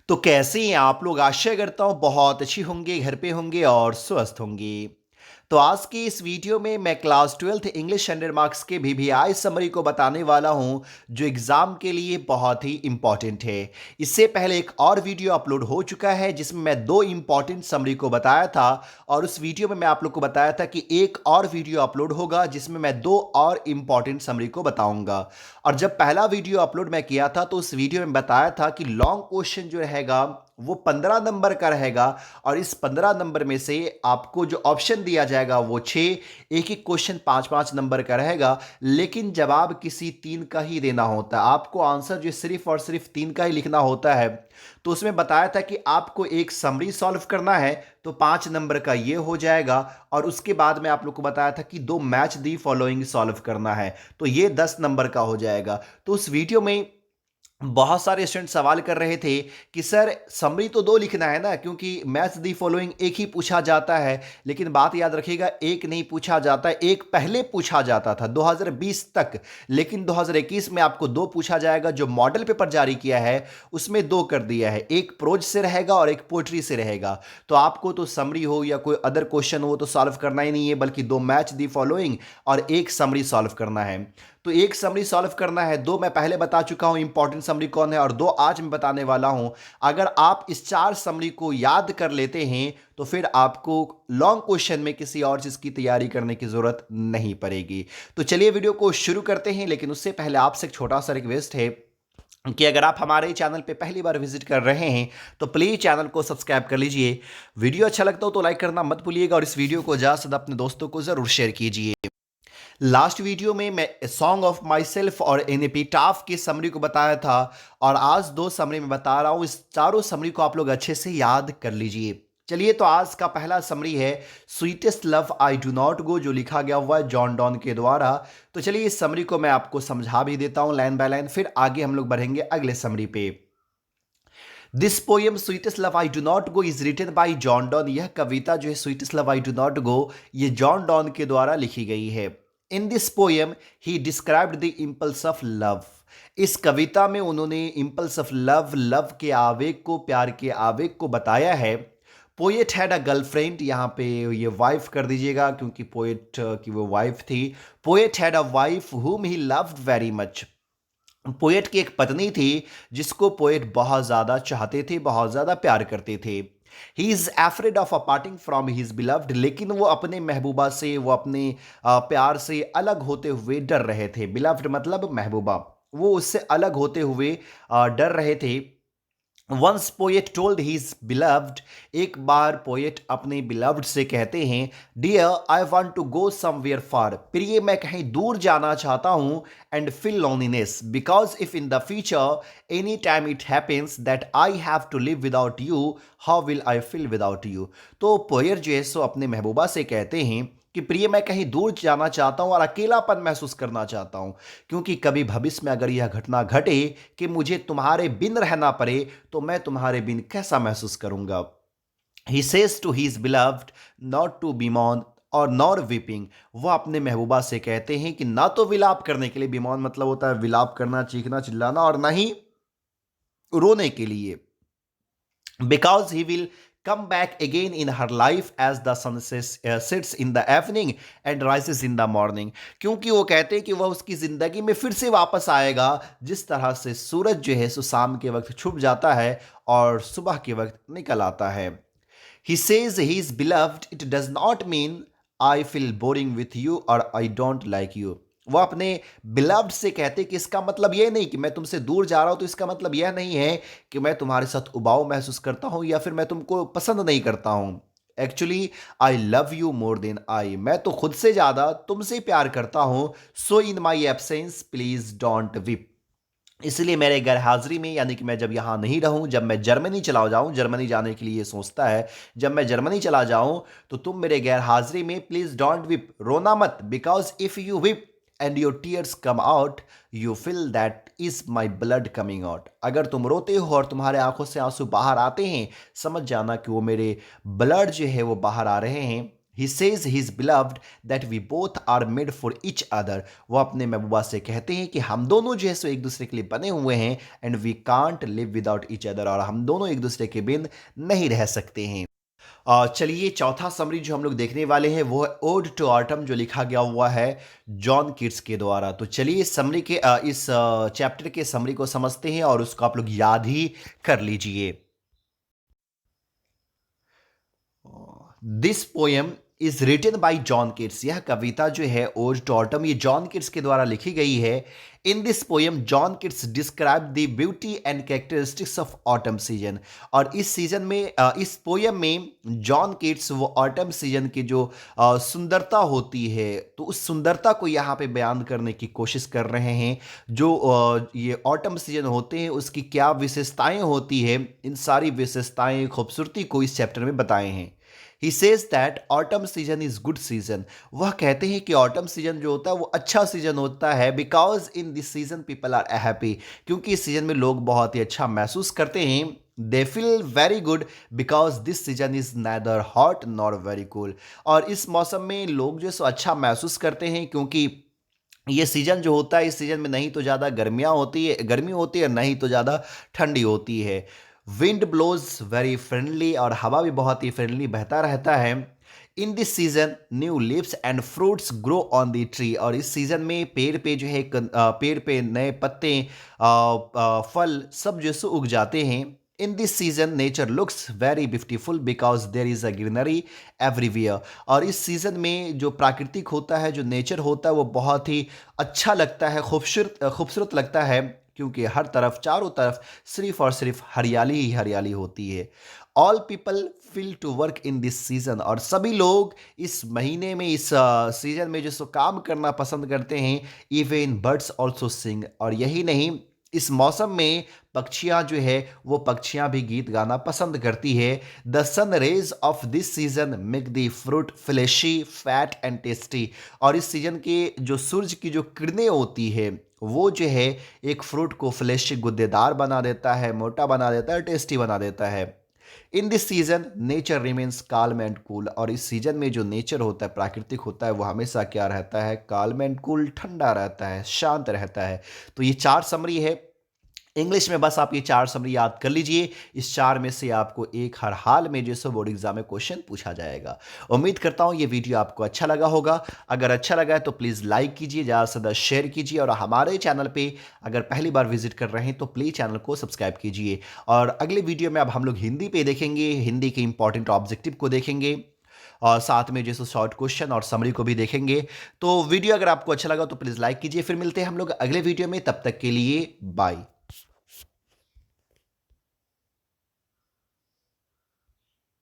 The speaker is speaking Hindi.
तो कैसे हैं आप लोग? आशा करता हूँ बहुत अच्छी होंगे, घर पे होंगे और स्वस्थ होंगे। तो आज की इस वीडियो में मैं क्लास 12th इंग्लिश 100 मार्क्स के वीवीआई समरी को बताने वाला हूँ, जो एग्ज़ाम के लिए बहुत ही इम्पॉर्टेंट है। इससे पहले एक और वीडियो अपलोड हो चुका है जिसमें मैं दो इम्पॉर्टेंट समरी को बताया था, और उस वीडियो में मैं आप लोग को बताया था कि एक और वीडियो अपलोड होगा जिसमें मैं दो और इम्पॉर्टेंट समरी को बताऊंगा। और जब पहला वीडियो अपलोड मैं किया था तो उस वीडियो में बताया था कि लॉन्ग क्वेश्चन जो रहेगा वो 15 नंबर का रहेगा, और इस 15 नंबर में से आपको जो ऑप्शन दिया जाएगा वो 6, एक एक क्वेश्चन 5-5 नंबर का रहेगा। लेकिन जवाब किसी तीन का ही देना होता है, आपको आंसर जो सिर्फ और सिर्फ तीन का ही लिखना होता है। तो उसमें बताया था कि आपको एक समरी सॉल्व करना है, तो 5 नंबर का ये हो जाएगा, और उसके बाद में आप लोग को बताया था कि दो मैच दी फॉलोइंग सॉल्व करना है, तो ये 10 नंबर का हो जाएगा। तो उस वीडियो में बहुत सारे स्टूडेंट सवाल कर रहे थे कि सर समरी तो दो लिखना है ना, क्योंकि मैच दी फॉलोइंग एक ही पूछा जाता है। लेकिन बात याद रखिएगा, एक नहीं पूछा जाता, एक पहले पूछा जाता था 2020 तक, लेकिन 2021 में आपको दो पूछा जाएगा। जो मॉडल पेपर जारी किया है उसमें दो कर दिया है, एक प्रोज से रहेगा और एक पोएट्री से रहेगा। तो आपको तो समरी हो या कोई अदर क्वेश्चन हो तो सॉल्व करना ही नहीं है, बल्कि दो मैच दी फॉलोइंग और एक समरी सॉल्व करना है। तो एक समरी सॉल्व करना है, दो मैं पहले बता चुका हूं इंपॉर्टेंट समरी कौन है, और दो आज मैं बताने वाला हूं। अगर आप इस चार समरी को याद कर लेते हैं तो फिर आपको लॉन्ग क्वेश्चन में किसी और चीज की तैयारी करने की जरूरत नहीं पड़ेगी। तो चलिए वीडियो को शुरू करते हैं, लेकिन उससे पहले आपसे एक छोटा सा रिक्वेस्ट है कि अगर आप हमारे चैनल पे पहली बार विजिट कर रहे हैं तो प्लीज़ चैनल को सब्सक्राइब कर लीजिए। वीडियो अच्छा लगता हो तो लाइक करना मत भूलिएगा, और इस वीडियो को ज़्यादा से ज़्यादा अपने दोस्तों को ज़रूर शेयर कीजिए। लास्ट वीडियो में मैं सॉन्ग ऑफ माई सेल्फ और एनएपी टाफ की समरी को बताया था, और आज दो समरी में बता रहा हूं। इस चारों समरी को आप लोग अच्छे से याद कर लीजिए। चलिए, तो आज का पहला समरी है sweetest love I do not गो, जो लिखा गया हुआ है जॉन डॉन के द्वारा। तो चलिए इस समरी को मैं आपको समझा भी देता हूं लाइन बाय लाइन, फिर आगे हम लोग बढ़ेंगे अगले समरी पे। This poem sweetest love I do not go is written by John Donne. यह कविता जो है sweetest love I do not go, ये जॉन डॉन के द्वारा लिखी गई है। In this poem he described the impulse of love. इस कविता में उन्होंने इम्पल्स ऑफ लव, लव के आवेग को, प्यार के आवेग को बताया है। पोएट हैड अ गर्लफ्रेंड, यहाँ पे ये वाइफ कर दीजिएगा क्योंकि पोएट की वो वाइफ थी। पोएट हैड अ वाइफ हुम he loved very much. Poet की एक पत्नी थी जिसको पोएट बहुत ज़्यादा चाहते थे, बहुत ज़्यादा प्यार करते थे। He is afraid of a parting from his beloved, लेकिन वो अपने महबूबा से, वो अपने प्यार से अलग होते हुए डर रहे थे। बिलव्ड मतलब महबूबा, वो उससे अलग होते हुए डर रहे थे। Once poet told his beloved, एक बार पोएट अपने बिलव्ड से कहते हैं, dear I want to go somewhere far, प्रिय मैं कहीं दूर जाना चाहता हूँ, and feel loneliness because if in the future any time it happens that I have to live without you, how will I feel without you. तो पोएट जो है सो अपने महबूबा से कहते हैं कि प्रिय मैं कहीं दूर जाना चाहता हूँ और अकेलापन महसूस करना चाहता हूँ, क्योंकि कभी भविष्य में अगर यह घटना घटे कि मुझे तुम्हारे बिन रहना पड़े तो मैं तुम्हारे बिन कैसा महसूस करूंगा। He says to his beloved not to bemoan और नॉर वीपिंग। वह अपने महबूबा से कहते हैं कि ना तो विलाप करने के लिए, बीमॉन मतलब होता है विलाप करना, चीखना चिल्लाना, और ना ही रोने के लिए। Because he will come back again in her life as the sun sets in the evening and rises in the morning। क्योंकि वो कहते हैं कि वह उसकी जिंदगी में फिर से वापस आएगा जिस तरह से सूरज जो है सो शाम के वक्त छुप जाता है और सुबह के वक्त निकल आता है। He says he is beloved, it does not mean I feel boring with you or I don't like you। वो अपने बिलव्ड से कहते कि इसका मतलब यह नहीं कि मैं तुमसे दूर जा रहा हूं, तो इसका मतलब यह नहीं है कि मैं तुम्हारे साथ उबाऊ महसूस करता हूं या फिर मैं तुमको पसंद नहीं करता हूं। Actually I love you more than I, मैं तो खुद से ज्यादा तुमसे प्यार करता हूं। So in my absence please don't weep, इसलिए मेरे गैर हाजिरी में, यानी कि मैं जब यहाँ नहीं रहूँ, जब मैं जर्मनी चला जाऊँ, जर्मनी जाने के लिए ये सोचता है, जब मैं जर्मनी चला जाऊँ तो तुम मेरे गैर हाजिरी में प्लीज डोंट विप, रोना मत, because if you whip and your tears come out you feel that is my blood coming out. अगर तुम रोते हो और तुम्हारे आंखों से आंसू बाहर आते हैं, समझ जाना कि वो मेरे ब्लड जो है वो बाहर आ रहे हैं। He says he is beloved that we both are made for each other. वो अपने महबूबा से कहते हैं कि हम दोनों जो है सो एक दूसरे के लिए बने हुए हैं, and we can't live without each other, और हम दोनों एक दूसरे के बिन नहीं रह सकते हैं। चलिए चौथा समरी जो हम लोग देखने वाले हैं वो है ओड टू ऑटम, जो लिखा गया हुआ है जॉन कीट्स के द्वारा। तो चलिए इस समरी के इस चैप्टर के समरी को समझते हैं और उसको आप लोग याद ही कर लीजिए। This poem is written by John Keats. यह कविता जो है ओड टू ऑटम, ये जॉन किट्स के द्वारा लिखी गई है। In this poem John Keats describe the beauty and characteristics of autumn season. और इस सीजन में इस पोएम में जॉन किट्स वो ऑटम सीजन की जो सुंदरता होती है, तो उस सुंदरता को यहाँ पे बयान करने की कोशिश कर रहे हैं। जो ये ऑटम सीजन होते हैं उसकी क्या विशेषताएं होती है, इन सारी विशेषताएं खूबसूरती को इस चैप्टर में बताए हैं। He says that autumn season is good season. वह कहते हैं कि ऑटम सीजन जो होता है वो अच्छा सीजन होता है, because in this season people are happy, क्योंकि इस सीजन में लोग बहुत ही अच्छा महसूस करते हैं। They feel very good because this season is neither hot nor very cool. और इस मौसम में लोग जो सो अच्छा महसूस करते हैं, क्योंकि ये सीजन जो होता है, इस सीजन में नहीं तो ज़्यादा गर्मी होती है, नहीं तो ज़्यादा ठंडी होती है। विंड ब्लोज वेरी फ्रेंडली, और हवा भी बहुत ही फ्रेंडली बहता रहता है। In this season new leaves and fruits grow on the tree. और इस सीजन में पेड़ पे जो है पेड़ पे नए पत्ते, फल सब जो सो उग जाते हैं। इन this season nature looks very beautiful because there is a greenery everywhere. और इस सीजन में जो प्राकृतिक होता है, जो नेचर होता है, वो बहुत ही अच्छा लगता है, खूबसूरत लगता है, क्योंकि हर तरफ चारों तरफ सिर्फ और सिर्फ हरियाली ही हरियाली होती है। All people feel to work in this season. और सभी लोग इस महीने में, इस सीजन में जो सो काम करना पसंद करते हैं। इवन बर्ड्स ऑल्सो सिंग। और यही नहीं, इस मौसम में पक्षियाँ जो है वो पक्षियाँ भी गीत गाना पसंद करती है। The sun rays of this season make the fruit fleshy fat and tasty. और इस सीजन के जो सूरज की जो किरणें होती है, वो जो है एक फ्रूट को फ्लेशी गुद्देदार बना देता है, मोटा बना देता है, टेस्टी बना देता है। In this season nature remains calm and cool. और इस सीजन में जो नेचर होता है, प्राकृतिक होता है, वो हमेशा क्या रहता है, काल्म एंड कूल, ठंडा रहता है, शांत रहता है। तो ये चार समरी है इंग्लिश में, बस आप ये चार समरी याद कर लीजिए। इस चार में से आपको एक हर हाल में जो सो बोर्ड एग्जाम में क्वेश्चन पूछा जाएगा। उम्मीद करता हूँ ये वीडियो आपको अच्छा लगा होगा। अगर अच्छा लगा है तो प्लीज़ लाइक कीजिए, ज़्यादा से ज़्यादा शेयर कीजिए, और हमारे चैनल पे अगर पहली बार विजिट कर रहे हैं तो प्लीज़ चैनल को सब्सक्राइब कीजिए। और अगले वीडियो में अब हम लोग हिंदी पे देखेंगे, हिंदी के इंपॉर्टेंट ऑब्जेक्टिव को देखेंगे, और साथ में जैसे शॉर्ट क्वेश्चन और समरी को भी देखेंगे। तो वीडियो अगर आपको अच्छा लगा तो प्लीज़ लाइक कीजिए। फिर मिलते हैं हम लोग अगले वीडियो में, तब तक के लिए बाय।